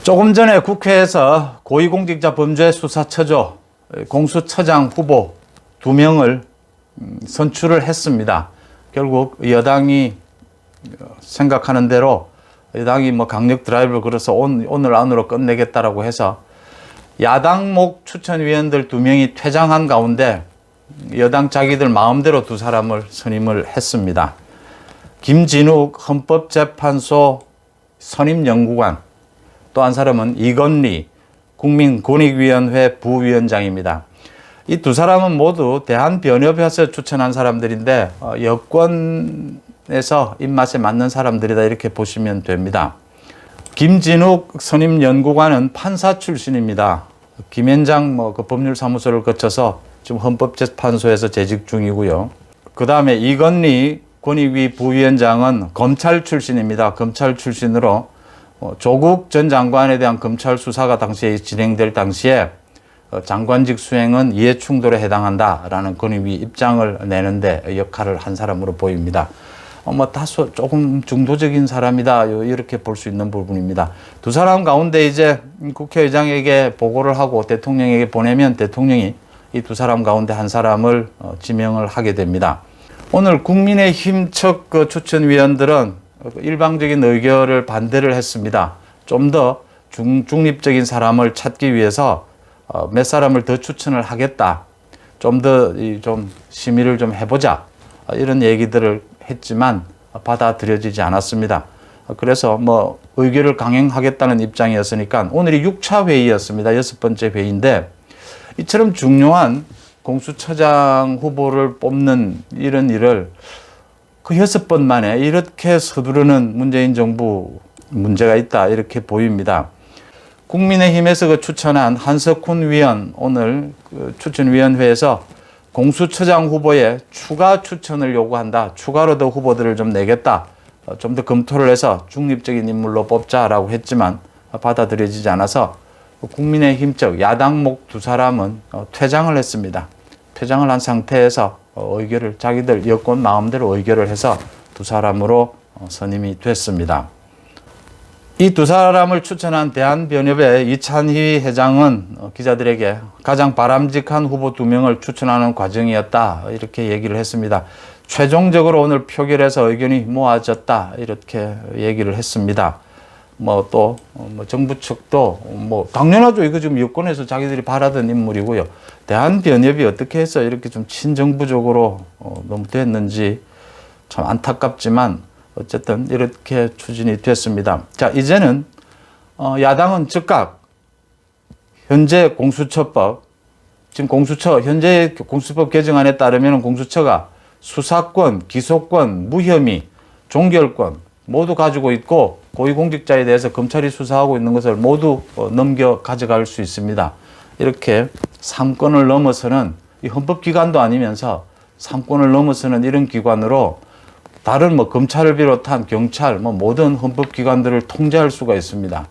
조금 전에 국회에서 고위공직자범죄수사처조 공수처장 후보 2명을 선출을 했습니다. 결국 여당이 생각하는 대로 여당이 강력 드라이브를 걸어서 오늘 안으로 끝내겠다라고 해서 야당목 추천위원들 2명이 퇴장한 가운데 여당 자기들 마음대로 2사람을 선임을 했습니다. 김진욱 헌법재판소 선임연구관, 또 한 사람은 이건리 국민권익위원회 부위원장입니다. 이 2사람은 모두 대한변협에서 추천한 사람들인데 여권에서 입맛에 맞는 사람들이다 이렇게 보시면 됩니다. 김진욱 선임연구관은 판사 출신입니다. 김현장 그 법률사무소를 거쳐서 지금 헌법재판소에서 재직 중이고요. 그 다음에 이건리 권익위 부위원장은 검찰 출신입니다. 검찰 출신으로 조국 전 장관에 대한 검찰 수사가 당시에 진행될 당시에 장관직 수행은 이해충돌에 해당한다라는 권익위 입장을 내는데 역할을 한 사람으로 보입니다. 다소 조금 중도적인 사람이다 이렇게 볼 수 있는 부분입니다. 2사람 가운데 이제 국회의장에게 보고를 하고 대통령에게 보내면 대통령이 이 2사람 가운데 한 사람을 지명을 하게 됩니다. 오늘 국민의힘 측 추천위원들은 일방적인 의결을 반대를 했습니다. 좀 더 중립적인 사람을 찾기 위해서 몇 사람을 더 추천을 하겠다. 좀 더 심의를 좀 해보자. 이런 얘기들을 했지만 받아들여지지 않았습니다. 그래서 의결을 강행하겠다는 입장이었으니까 오늘이 6차 회의였습니다. 6번째 회의인데 이처럼 중요한 공수처장 후보를 뽑는 이런 일을 그 6번 만에 이렇게 서두르는 문재인 정부 문제가 있다 이렇게 보입니다. 국민의힘에서 추천한 한석훈 위원 오늘 추천위원회에서 공수처장 후보에 추가 추천을 요구한다. 추가로 더 후보들을 좀 내겠다. 좀 더 검토를 해서 중립적인 인물로 뽑자라고 했지만 받아들여지지 않아서 국민의힘 쪽 야당목 2사람은 퇴장을 했습니다. 퇴장을 한 상태에서 의결을 자기들 여권 마음대로 의결을 해서 2사람으로 선임이 됐습니다. 이 2사람을 추천한 대한변협의 이찬희 회장은 기자들에게 가장 바람직한 후보 2명을 추천하는 과정이었다 이렇게 얘기를 했습니다. 최종적으로 오늘 표결에서 의견이 모아졌다 이렇게 얘기를 했습니다. 또 정부 측도 당연하죠. 이거 지금 여권에서 자기들이 바라던 인물이고요. 대한변협이 어떻게 해서 이렇게 좀 친정부적으로 너무 됐는지 참 안타깝지만 어쨌든 이렇게 추진이 됐습니다. 자, 이제는 야당은 즉각 현재 공수처법, 지금 현재 공수처법 개정안에 따르면 공수처가 수사권, 기소권, 무혐의, 종결권 모두 가지고 있고 고위공직자에 대해서 검찰이 수사하고 있는 것을 모두 넘겨 가져갈 수 있습니다. 이렇게 3권을 넘어서는 이 헌법기관도 아니면서 3권을 넘어서는 이런 기관으로 다른 검찰을 비롯한 경찰, 모든 헌법기관들을 통제할 수가 있습니다.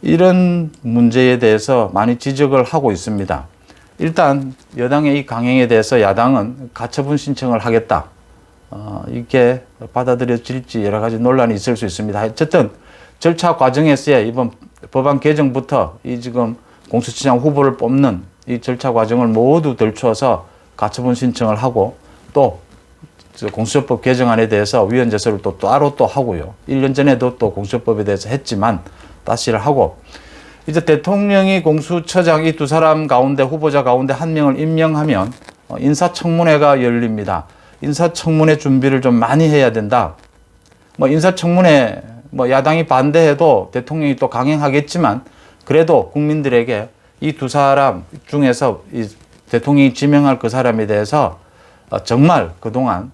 이런 문제에 대해서 많이 지적을 하고 있습니다. 일단 여당의 이 강행에 대해서 야당은 가처분 신청을 하겠다. 이게 받아들여질지 여러 가지 논란이 있을 수 있습니다. 어쨌든 절차 과정에서의 이번 법안 개정부터 이 지금 공수처장 후보를 뽑는 이 절차 과정을 모두 들추어서 가처분 신청을 하고 또 공수처법 개정안에 대해서 위헌 제소를 또 따로 하고요. 1년 전에도 또 공수처법에 대해서 했지만 다시를 하고 이제 대통령이 공수처장 이 2사람 가운데 후보자 가운데 1명을 임명하면 인사청문회가 열립니다. 인사청문회 준비를 좀 많이 해야 된다. 인사청문회 야당이 반대해도 대통령이 또 강행하겠지만 그래도 국민들에게 이 2사람 중에서 이 대통령이 지명할 그 사람에 대해서 정말 그동안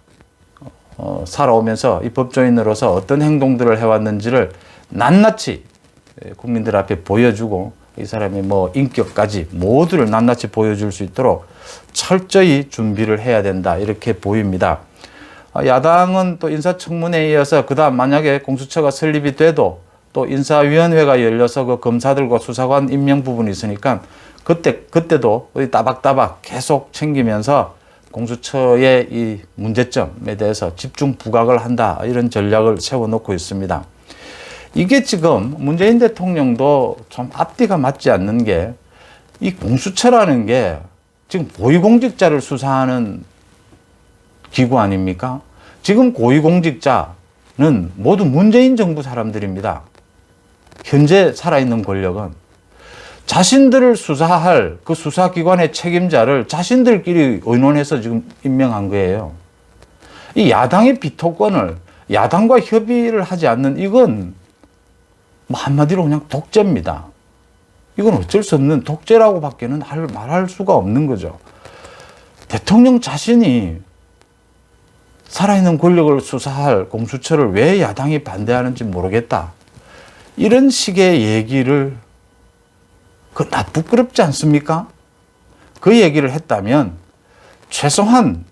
살아오면서 이 법조인으로서 어떤 행동들을 해왔는지를 낱낱이 국민들 앞에 보여주고 이 사람의 인격까지 모두를 낱낱이 보여줄 수 있도록 철저히 준비를 해야 된다 이렇게 보입니다. 야당은 또 인사청문회에 이어서 그다음 만약에 공수처가 설립이 돼도 또 인사위원회가 열려서 그 검사들과 수사관 임명 부분이 있으니까 그때도 따박따박 계속 챙기면서 공수처의 이 문제점에 대해서 집중 부각을 한다 이런 전략을 세워놓고 있습니다. 이게 지금 문재인 대통령도 좀 앞뒤가 맞지 않는 게, 이 공수처라는 게 지금 고위공직자를 수사하는 기구 아닙니까? 지금 고위공직자는 모두 문재인 정부 사람들입니다. 현재 살아있는 권력은 자신들을 수사할 그 수사기관의 책임자를 자신들끼리 의논해서 지금 임명한 거예요. 이 야당의 비토권을 야당과 협의를 하지 않는, 이건 뭐 한마디로 그냥 독재입니다. 이건 어쩔 수 없는 독재라고 밖에는 말할 수가 없는 거죠. 대통령 자신이 살아있는 권력을 수사할 공수처를 왜 야당이 반대하는지 모르겠다, 이런 식의 얘기를, 나 부끄럽지 않습니까? 그 얘기를 했다면 최소한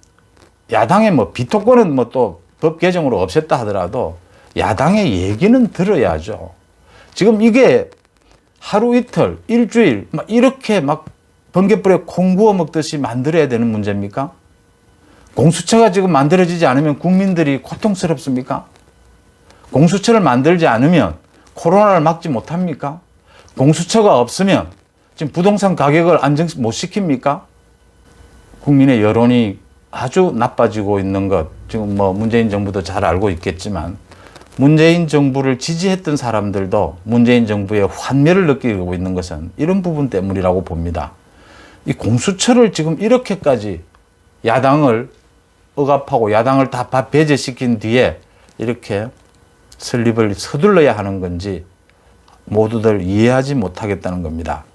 야당의 뭐 비토권은 뭐 또 법 개정으로 없앴다 하더라도 야당의 얘기는 들어야죠. 지금 이게 하루 이틀, 일주일 막 이렇게 막 번갯불에 콩 구워 먹듯이 만들어야 되는 문제입니까? 공수처가 지금 만들어지지 않으면 국민들이 고통스럽습니까? 공수처를 만들지 않으면 코로나를 막지 못합니까? 공수처가 없으면 지금 부동산 가격을 안정 못 시킵니까? 국민의 여론이 아주 나빠지고 있는 것, 지금 뭐 문재인 정부도 잘 알고 있겠지만, 문재인 정부를 지지했던 사람들도 문재인 정부의 환멸을 느끼고 있는 것은 이런 부분 때문이라고 봅니다. 이 공수처를 지금 이렇게까지 야당을 억압하고 야당을 다 배제시킨 뒤에 이렇게 설립을 서둘러야 하는 건지 모두들 이해하지 못하겠다는 겁니다.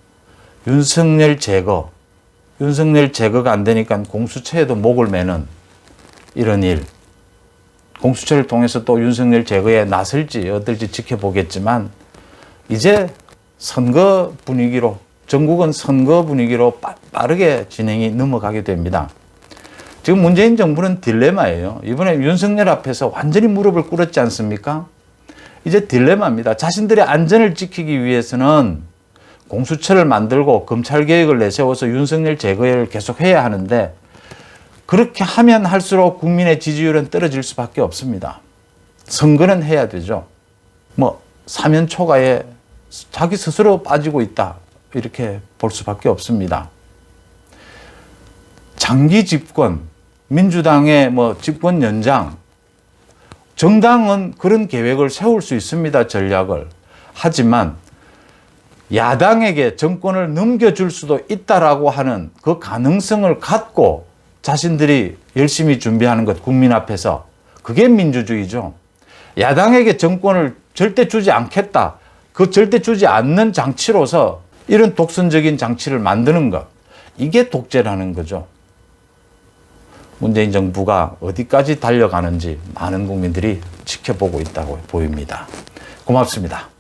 윤석열 제거가 안 되니까 공수처에도 목을 매는 이런 일, 공수처를 통해서 또 윤석열 제거에 나설지 어떨지 지켜보겠지만, 이제 선거 분위기로, 전국은 선거 분위기로 빠르게 진행이 넘어가게 됩니다. 지금 문재인 정부는 딜레마예요. 이번에 윤석열 앞에서 완전히 무릎을 꿇었지 않습니까? 이제 딜레마입니다. 자신들의 안전을 지키기 위해서는 공수처를 만들고 검찰개혁을 내세워서 윤석열 제거를 계속해야 하는데, 그렇게 하면 할수록 국민의 지지율은 떨어질 수밖에 없습니다. 선거는 해야 되죠. 뭐 사면 초과에 자기 스스로 빠지고 있다, 이렇게 볼 수밖에 없습니다. 장기 집권, 민주당의 뭐 집권 연장, 정당은 그런 계획을 세울 수 있습니다, 전략을. 하지만 야당에게 정권을 넘겨줄 수도 있다라고 하는 그 가능성을 갖고 자신들이 열심히 준비하는 것, 국민 앞에서, 그게 민주주의죠. 야당에게 정권을 절대 주지 않겠다, 그 절대 주지 않는 장치로서 이런 독선적인 장치를 만드는 것, 이게 독재라는 거죠. 문재인 정부가 어디까지 달려가는지 많은 국민들이 지켜보고 있다고 보입니다. 고맙습니다.